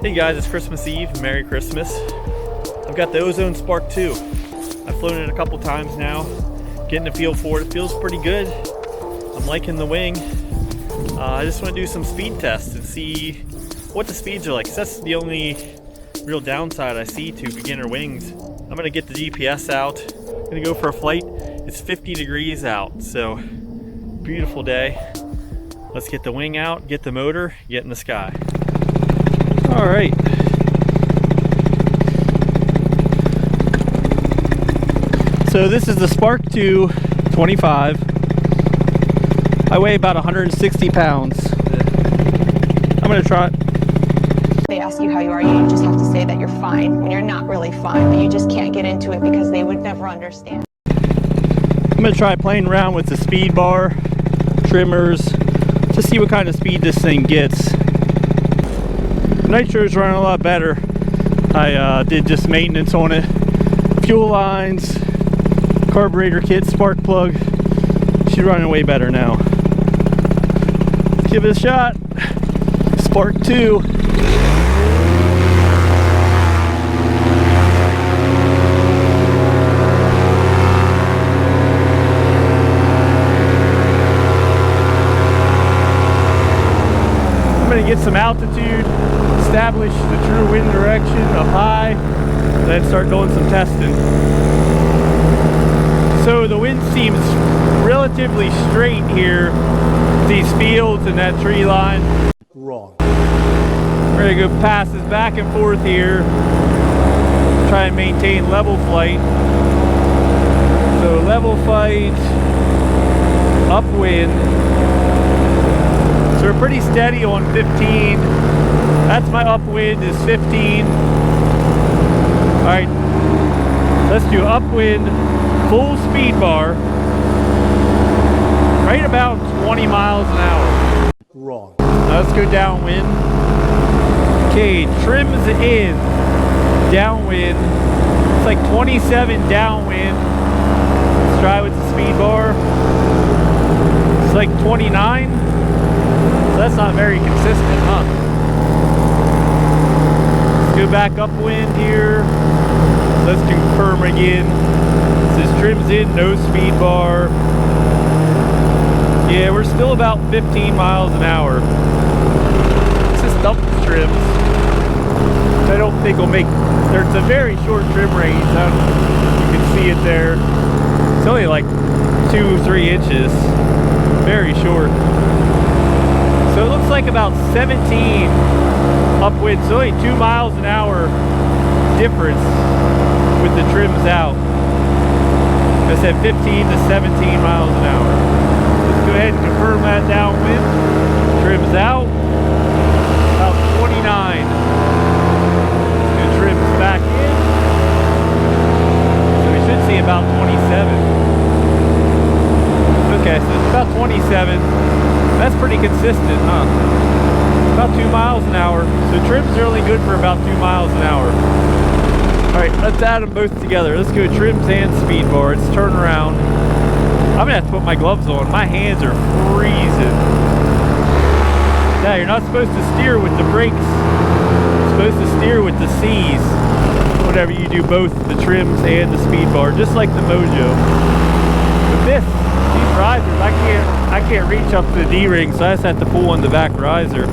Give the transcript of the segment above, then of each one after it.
Hey guys, it's Christmas Eve. Merry Christmas. I've got the Ozone Spark 2. I've flown it a couple times now, getting a feel for it. It feels pretty good. I'm liking the wing. I just want to do some speed tests and see what the speeds are like, 'cause that's the only real downside I see to beginner wings. I'm going to get the GPS out. I'm going to go for a flight. It's 50 degrees out, so beautiful day. Let's get the wing out, get the motor, get in the sky. All right. So this is the Spark 2 25. I weigh about 160 pounds. I'm gonna try it. They ask you how you are, you just have to say that you're fine when you're not really fine, but you just can't get into it because they would never understand. I'm gonna try playing around with the speed bar, trimmers, to see what kind of speed this thing gets. Nitro's running a lot better. I did just maintenance on it. Fuel lines, carburetor kit, spark plug. She's running way better now. Give it a shot. Spark 2. I'm gonna get some altitude, establish the true wind direction up high, then start doing some testing. So the wind seems relatively straight here, these fields and that tree line. Wrong. We're gonna go passes back and forth here, try and maintain level flight. So level flight, upwind. So we're pretty steady on 15. That's my upwind is 15. All right, let's do upwind, full speed bar, right about 20 miles an hour. Wrong. Now let's go downwind. Okay, trims in, downwind. It's like 27 downwind. Let's try with the speed bar. It's like 29. So that's not very consistent, huh? Let's go back upwind here. Let's confirm again. This is trims in, no speed bar. Yeah, we're still about 15 miles an hour. Let's just dump the trims. I don't think we'll make, there's a very short trim range. You can see it there. It's only like 2-3 inches. Very short. So it looks like about 17 upwind. So only 2 miles an hour difference with the trims out. I said 15 to 17 miles an hour. Let's go ahead and confirm that downwind. Trims out. About 29. Let's go trims back in. So we should see about 27. Okay, so it's about 27. That's pretty consistent, huh? About 2 miles an hour. So trims are only good for about 2 miles an hour. All right, let's add them both together. Let's go trims and speed bar. Let's turn around. I'm gonna have to put my gloves on. My hands are freezing. Yeah, you're not supposed to steer with the brakes. You're supposed to steer with the C's. Whenever you do both the trims and the speed bar, just like the Mojo. But these risers, I can't reach up to the D-ring, so I just have to pull on the back riser.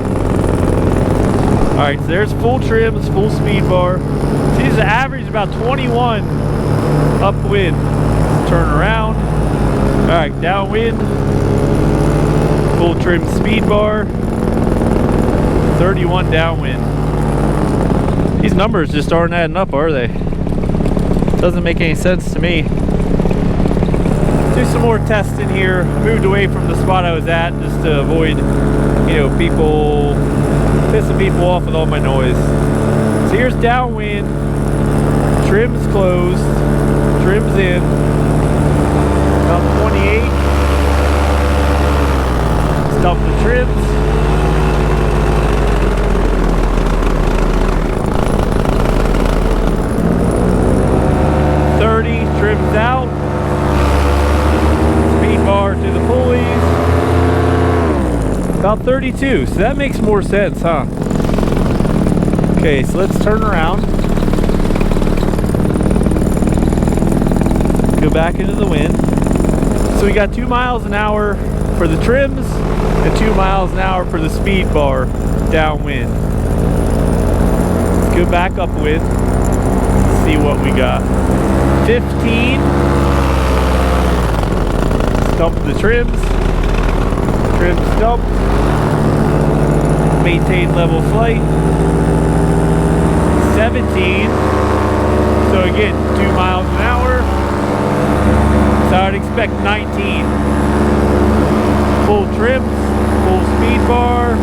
All right, so there's full trims, full speed bar. So these average about 21 upwind. Turn around. All right, downwind. Full trim speed bar. 31 downwind. These numbers just aren't adding up, are they? Doesn't make any sense to me. Do some more testing here. Moved away from the spot I was at just to avoid, people pissing people off with all my noise. So here's downwind. Trims closed. Trims in. About 28. Let's dump the trims. Trims out, speed bar to the pulleys, about 32, so that makes more sense, huh? Okay, so let's turn around. Go back into the wind. So we got 2 miles an hour for the trims and 2 miles an hour for the speed bar downwind. Let's go back upwind. See what we got. 15. Dump the trims. Trims dump. Maintain level flight. 17. So again, 2 miles an hour. So I'd expect 19. Full trims, full speed bar.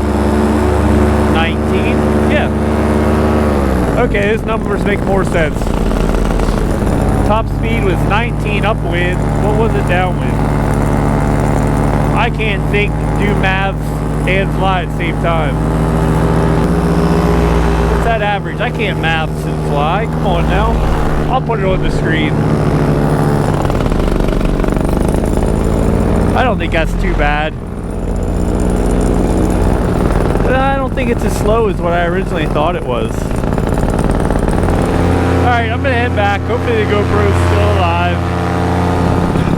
19. Yeah. Okay, these numbers make more sense. Top speed was 19 upwind. What was it downwind? I can't think, do maths, and fly at the same time. What's that average? I can't maths and fly. Come on now. I'll put it on the screen. I don't think that's too bad. But I don't think it's as slow as what I originally thought it was. Alright, I'm gonna head back. Hopefully the GoPro's still alive.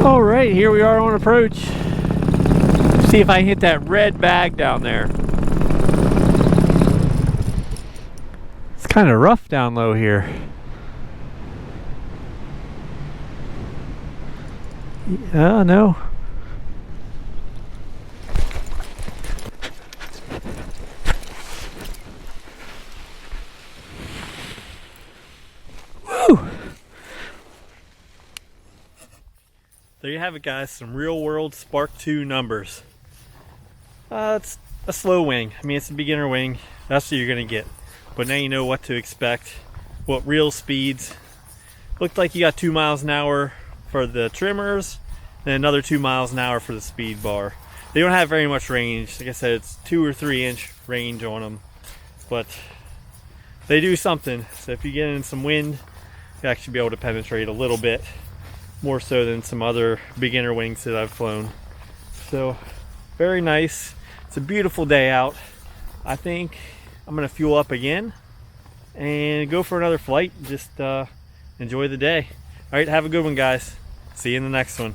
Alright, here we are on approach. See if I can hit that red bag down there. It's kind of rough down low here. Yeah, no. Woo! There you have it, guys. Some real world Spark 2 numbers. It's a slow wing. I mean, it's a beginner wing. That's what you're going to get. But now you know what to expect. What real speeds. Looked like you got 2 miles an hour for the trimmers. And another 2 miles an hour for the speed bar. They don't have very much range. Like I said, it's 2 or 3 inch range on them. But they do something. So if you get in some wind, you actually be able to penetrate a little bit. More so than some other beginner wings that I've flown. So, very nice. It's a beautiful day out. I think I'm gonna fuel up again and go for another flight. Just enjoy the day. All right, have a good one, guys. See you in the next one.